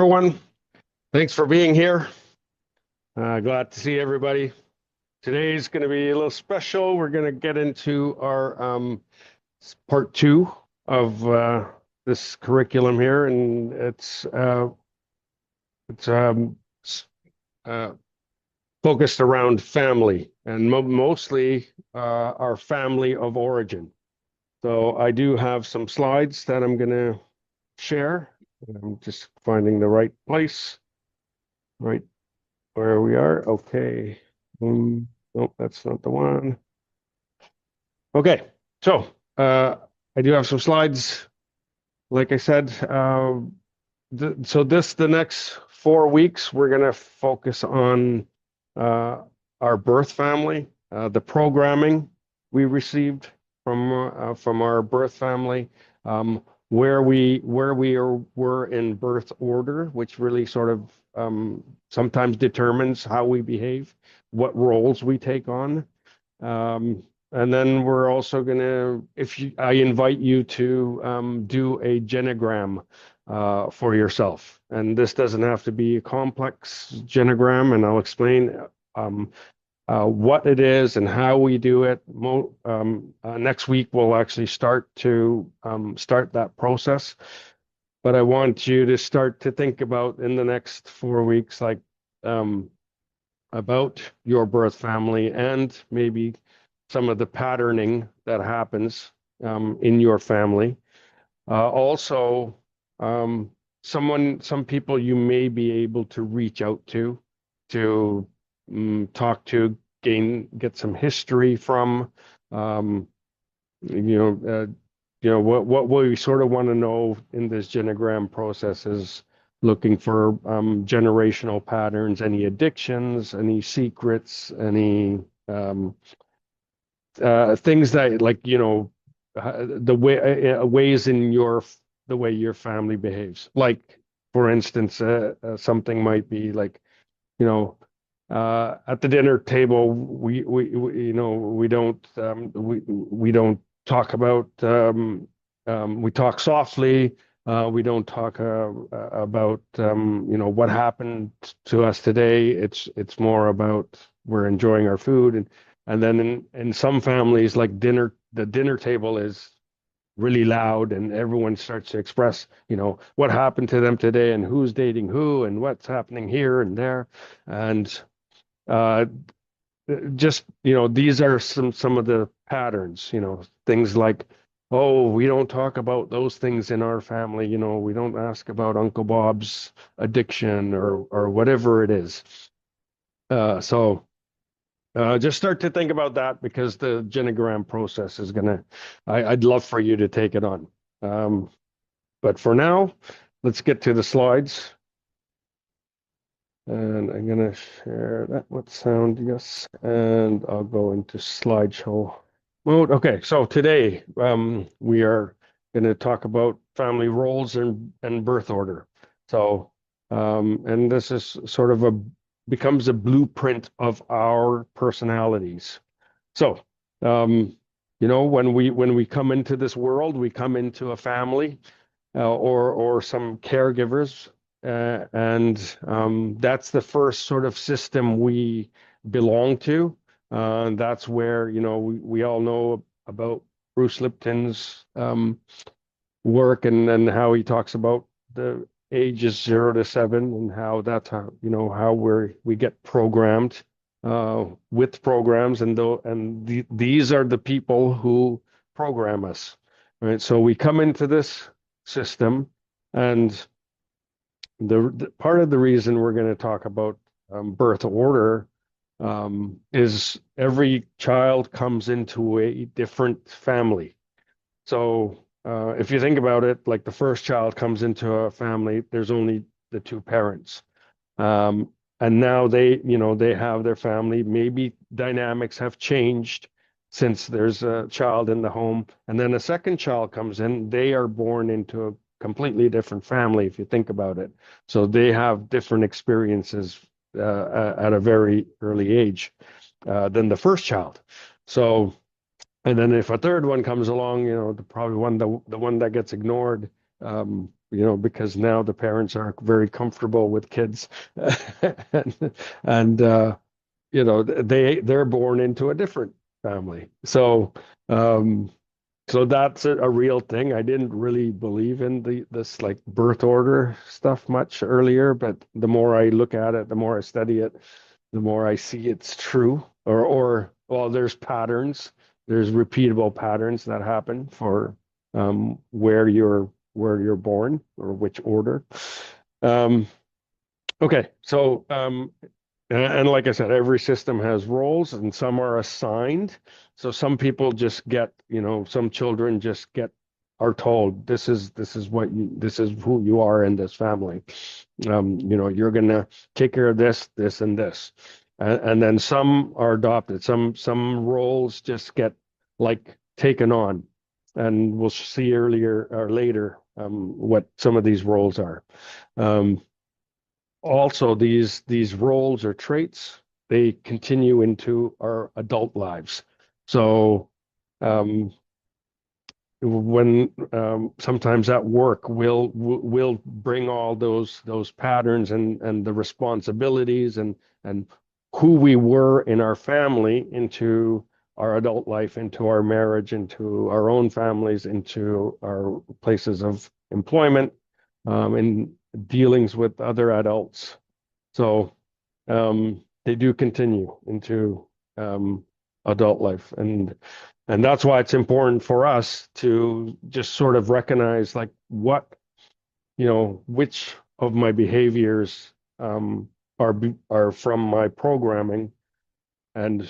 everyone. Thanks for being here. Glad to see everybody. Today's going to be a little special. We're going to get into our part two of this curriculum here, and it's focused around family and mostly our family of origin. So I do have some slides that I'm going to share. I'm just finding the right place, right where we are. Okay. Nope, that's not the one. Okay. So I do have some slides. Like I said, the next 4 weeks, we're going to focus on our birth family, the programming we received from our birth family, where we were in birth order, which really sort of sometimes determines how we behave, what roles we take on. And then we're also going to, I invite you to do a genogram for yourself. And this doesn't have to be a complex genogram, and I'll explain what it is and how we do it. Next week, we'll actually start that process. But I want you to start to think about in the next 4 weeks, like about your birth family and maybe some of the patterning that happens in your family. Also, some people you may be able to reach out to talk to, get some history from. What we sort of want to know in this genogram process is looking for generational patterns, any addictions, any secrets, any things that, like, ways in the way your family behaves. Like, for instance, something might be like, at the dinner table, we don't talk about, we talk softly. We don't talk about what happened to us today. It's more about we're enjoying our food, and then in some families, like the dinner table is really loud, and everyone starts to express what happened to them today and who's dating who and what's happening here and there. And just these are some of the patterns, things like, oh, we don't talk about those things in our family. We don't ask about Uncle Bob's addiction or whatever it is. So just start to think about that, because the genogram process is I'd love for you to take it on. But for now, let's get to the slides. And I'm going to share that with sound, yes. And I'll go into slideshow mode. Okay, so today we are going to talk about family roles and birth order. So, and this is sort of becomes a blueprint of our personalities. So, when we come into this world, we come into a family or some caregivers. And that's the first sort of system we belong to. That's where, we all know about Bruce Lipton's work, and how he talks about the ages 0 to 7, and how that's how we get programmed with programs, and these are the people who program us, right? So we come into this system, and the part of the reason we're going to talk about birth order is every child comes into a different family. So if you think about it, like the first child comes into a family, there's only the two parents. And now they have their family. Maybe dynamics have changed since there's a child in the home. And then a second child comes in, they are born into a completely different family, if you think about it. So they have different experiences at a very early age than the first child. So, and then if a third one comes along, probably the one that gets ignored because now the parents are very comfortable with kids, and they're born into a different family. Um, so that's a real thing. I didn't really believe in this like birth order stuff much earlier, but the more I look at it, the more I study it, the more I see it's true. Or well, there's patterns, there's repeatable patterns that happen for where you're born or which order. Um, okay, so and like I said, every system has roles and some are assigned. So some people just get, some children just are told this is who you are in this family. You're gonna take care of this, and this. And then some are adopted. Some roles just get like taken on. And we'll see earlier or later what some of these roles are. Um, Also, these roles or traits, they continue into our adult lives. So um, when sometimes at work we'll bring all those patterns and the responsibilities and who we were in our family into our adult life, into our marriage, into our own families, into our places of employment, in dealings with other adults. So they do continue into adult life, and that's why it's important for us to just sort of recognize like which of my behaviors are from my programming, and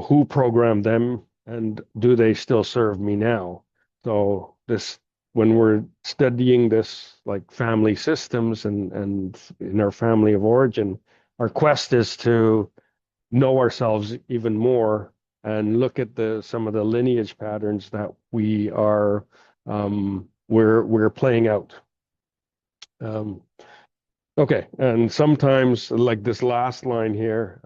who programmed them, and do they still serve me now? So this when we're studying this like family systems and in our family of origin, our quest is to know ourselves even more and look at the some of the lineage patterns that we're playing out. Um, Okay, and sometimes, like this last line here,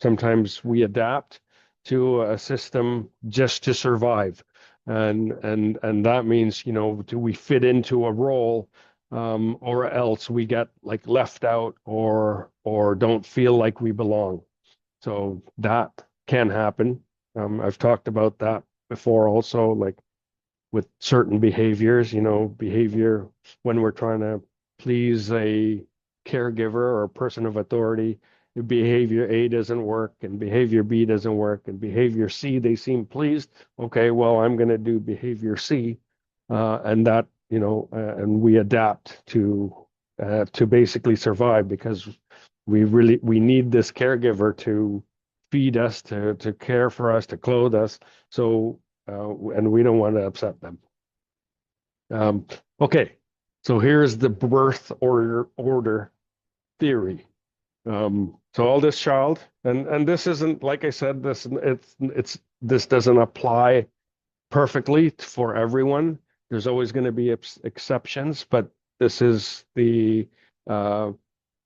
sometimes we adapt to a system just to survive, and that means, do we fit into a role, or else we get like left out or don't feel like we belong. So that can happen. I've talked about that before also, like with certain behaviors, behavior when we're trying to please a caregiver or a person of authority, behavior A doesn't work and behavior B doesn't work and behavior C, they seem pleased. Okay, well, I'm going to do behavior C, and that, and we adapt to basically survive because we need this caregiver to feed us, to care for us, to clothe us. So and we don't want to upset them. Um, okay, so here's the birth order theory. So eldest child, and this isn't, like I said, this doesn't apply perfectly for everyone. There's always going to be exceptions, but this is uh,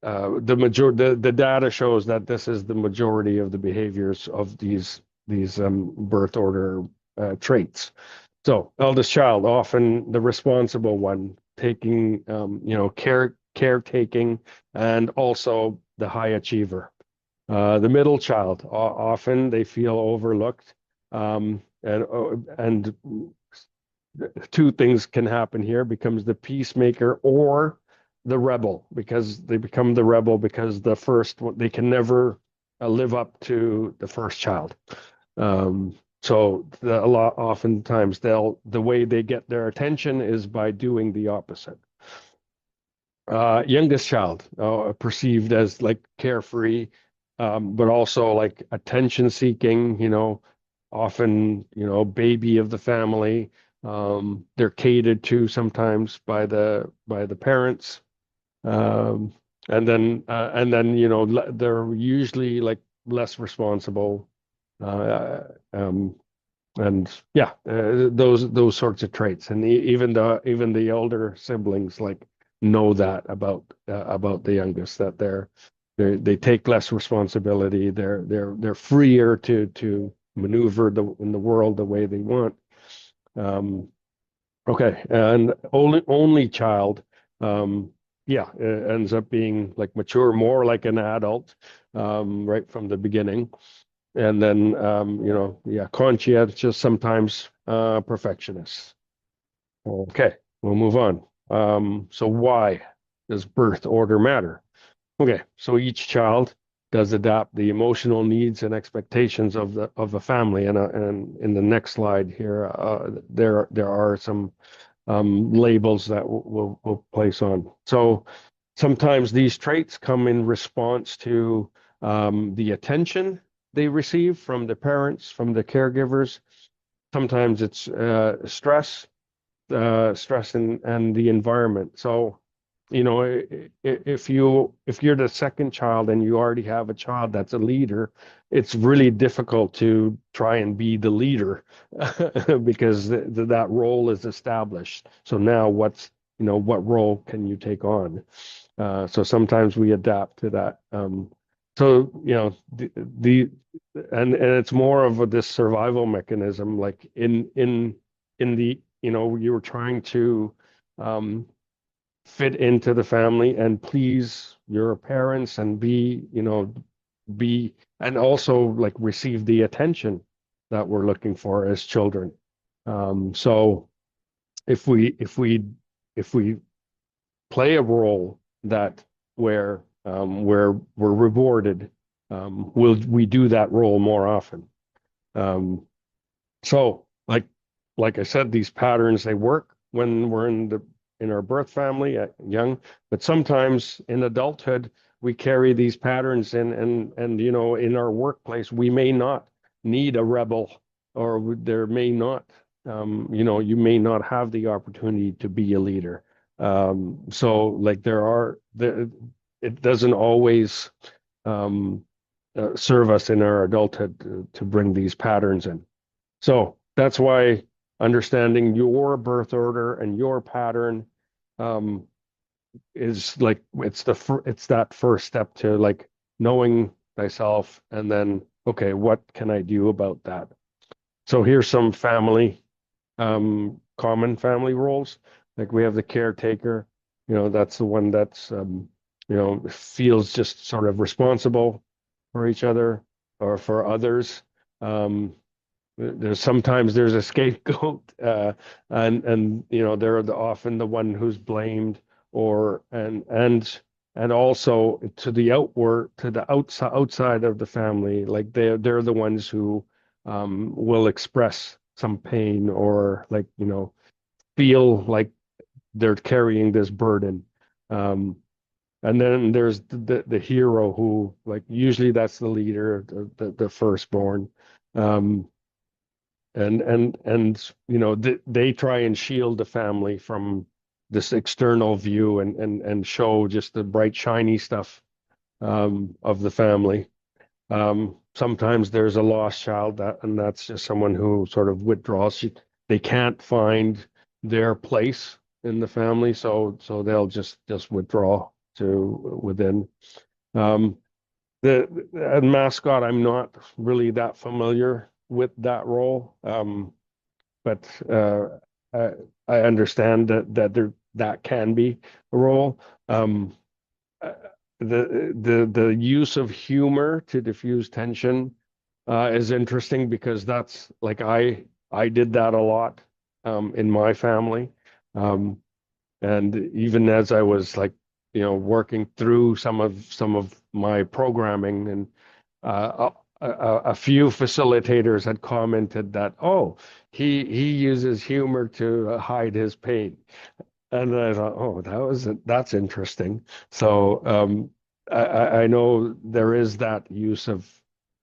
the data shows that this is the majority of the behaviors of these birth order traits. So eldest child, often the responsible one, taking caretaking, and also the high achiever. The middle child, often they feel overlooked, and two things can happen here: becomes the peacemaker or the rebel, because they become the rebel because the first one they can never live up to the first child. So a lot oftentimes the way they get their attention is by doing the opposite. Youngest child, perceived as like carefree, but also like attention seeking, often, baby of the family. They're catered to sometimes by the parents. Um, and then, they're usually like less responsible. Uh, um, and yeah, those sorts of traits, and even the elder siblings like know that about the youngest, that they take less responsibility. They're freer to maneuver in the world the way they want. Um, Okay, and only child, yeah, ends up being like mature, more like an adult, right from the beginning, and then yeah, conscientious, sometimes perfectionist. Okay, we'll move on. So why does birth order matter? Okay, so each child does adapt the emotional needs and expectations of the family, and in the next slide here, there are some labels that we'll place on. So sometimes these traits come in response to the attention they receive from the parents, from the caregivers. Sometimes it's stress and the environment. So, if you're the second child and you already have a child that's a leader, it's really difficult to try and be the leader because that role is established. So now what role can you take on? So sometimes we adapt to that. So and it's more of this survival mechanism, like in the you were trying to um, fit into the family and please your parents and be and also like receive the attention that we're looking for as children. So if we play a role that where we're rewarded, we do that role more often. Um, So, like I said, these patterns they work when we're in our birth family at young, but sometimes in adulthood we carry these patterns and in our workplace we may not need a rebel or there may not you may not have the opportunity to be a leader. So like it doesn't always um, serve us in our adulthood to bring these patterns in. So that's why understanding your birth order and your pattern um, is like it's that first step to like knowing thyself, and then okay, what can I do about that? So here's some common family roles. Like we have the caretaker, that's the one that's feels just sort of responsible for each other or for others. Um, there's a scapegoat, and they're often the one who's blamed, or and also to the outside of the family, like they're the ones who will express some pain or like feel like they're carrying this burden. Um, and then there's the hero who like usually that's the leader, the firstborn. Um, and they try and shield the family from this external view and show just the bright shiny stuff of the family. Sometimes there's a lost child and that's just someone who sort of withdraws. They can't find their place in the family, so they'll just withdraw to within. um, the mascot, I'm not really that familiar with that role. But I, I understand that can be a role. Um, uh, the use of humor to diffuse tension is interesting because that's like I did that a lot in my family, um, and even as I was like working through some of my programming and a few facilitators had commented that, oh, he uses humor to hide his pain. And I thought, oh, that's interesting. So I know there is that use of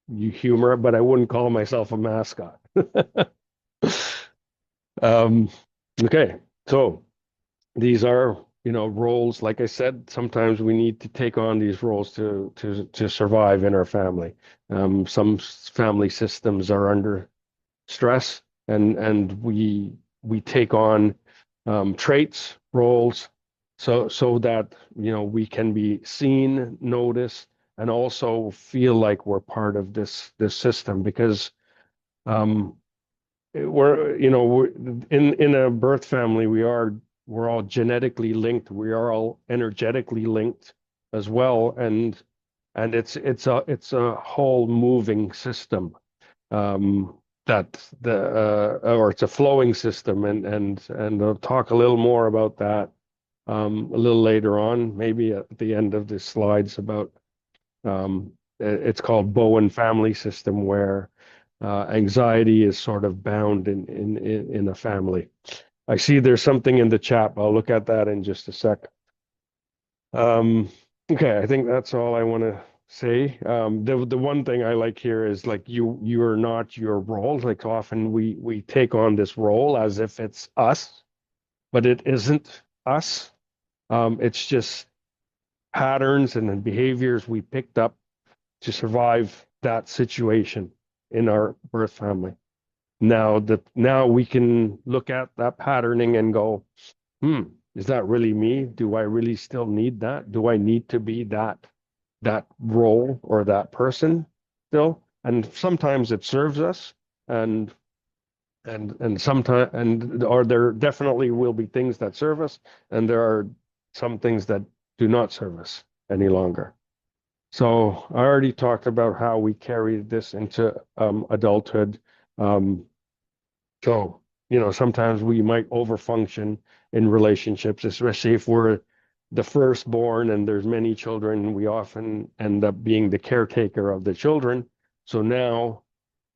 humor, but I wouldn't call myself a mascot. Um, okay, so these are roles. Like I said, sometimes we need to take on these roles to survive in our family. Some family systems are under stress, and we take on traits, roles, so that we can be seen, noticed, and also feel like we're part of this system because um, we're in a birth family, we're all genetically linked. We are all energetically linked as well, and it's a whole moving system. Um, that the or it's a flowing system, and I'll talk a little more about that a little later on, maybe at the end of the slides about it's called Bowen family system, where anxiety is sort of bound in a family. I see there's something in the chat. I'll look at that in just a sec. Um, okay, I think that's all I want to say. The one thing I like here is like you're not your role. Like often we take on this role as if it's us, but it isn't us. It's just patterns and then behaviors we picked up to survive that situation in our birth family. Now we can look at that patterning and go, is that really me? Do I really still need that? Do I need to be that role or that person still? And sometimes it serves us, and sometimes or there definitely will be things that serve us, and there are some things that do not serve us any longer. So I already talked about how we carry this into adulthood. Um, so, sometimes we might overfunction in relationships, especially if we're the firstborn and there's many children. We often end up being the caretaker of the children. So now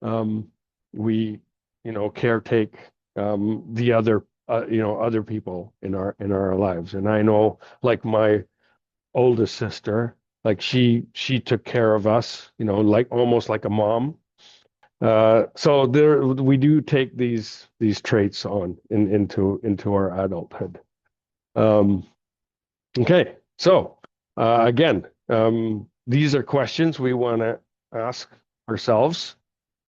um, we, caretake the other people in our lives. And I know, like my oldest sister, like she took care of us, like almost like a mom. So there we do take these traits on into our adulthood. Um, okay, so again, these are questions we want to ask ourselves.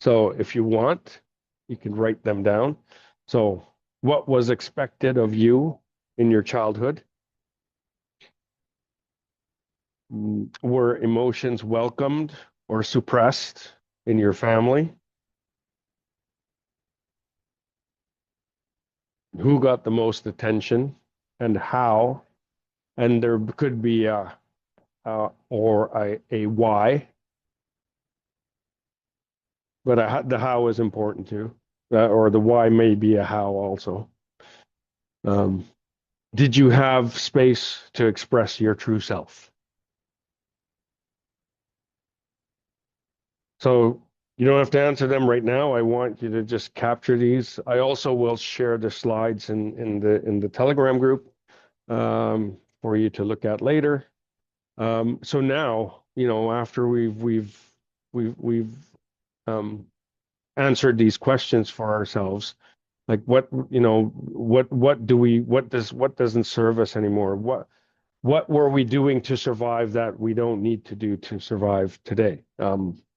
So if you want, you can write them down. So, what was expected of you in your childhood? Were emotions welcomed or suppressed in your family? Who got the most attention and how? And there could be a why, but the how is important too, or the why may be a how also. Um, did you have space to express your true self? So you don't have to answer them right now. I want you to just capture these. I also will share the slides in the Telegram group for you to look at later. So now, after we've um, answered these questions for ourselves, like what doesn't serve us anymore? What were we doing to survive that we don't need to do to survive today?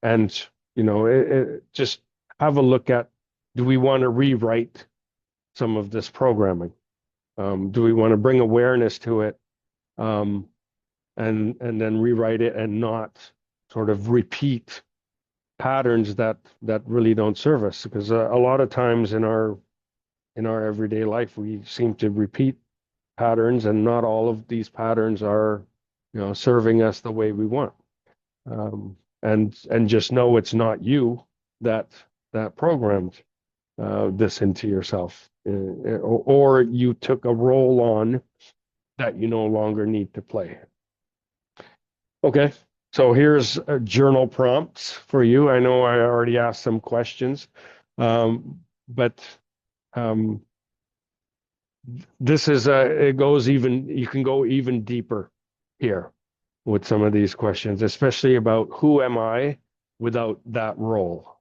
And just have a look at, do we want to rewrite some of this programming? Do we want to bring awareness to it? Um, and then rewrite it and not sort of repeat patterns that really don't serve us, because a lot of times in our everyday life we seem to repeat patterns, and not all of these patterns are serving us the way we want. And just know it's not you that programmed this into yourself, or you took a role on that you no longer need to play. Okay, so here's journal prompts for you. I know I already asked some questions, but um, you can go even deeper here with some of these questions, especially about who am I without that role.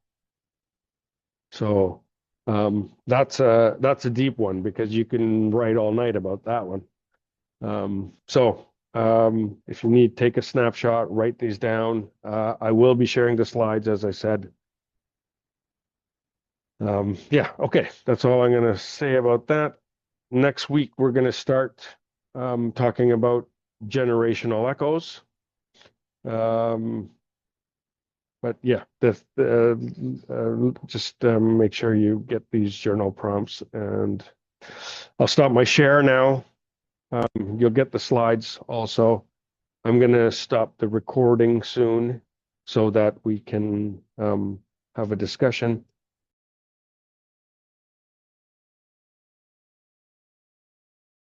So that's a deep one, because you can write all night about that one. So if you need, take a snapshot, write these down. I will be sharing the slides, as I said. Yeah, okay, that's all I'm going to say about that. Next week, we're going to start talking about generational echoes. Um, but yeah, just make sure you get these journal prompts, and I'll stop my share now. You'll get the slides also. I'm going to stop the recording soon so that we can have a discussion.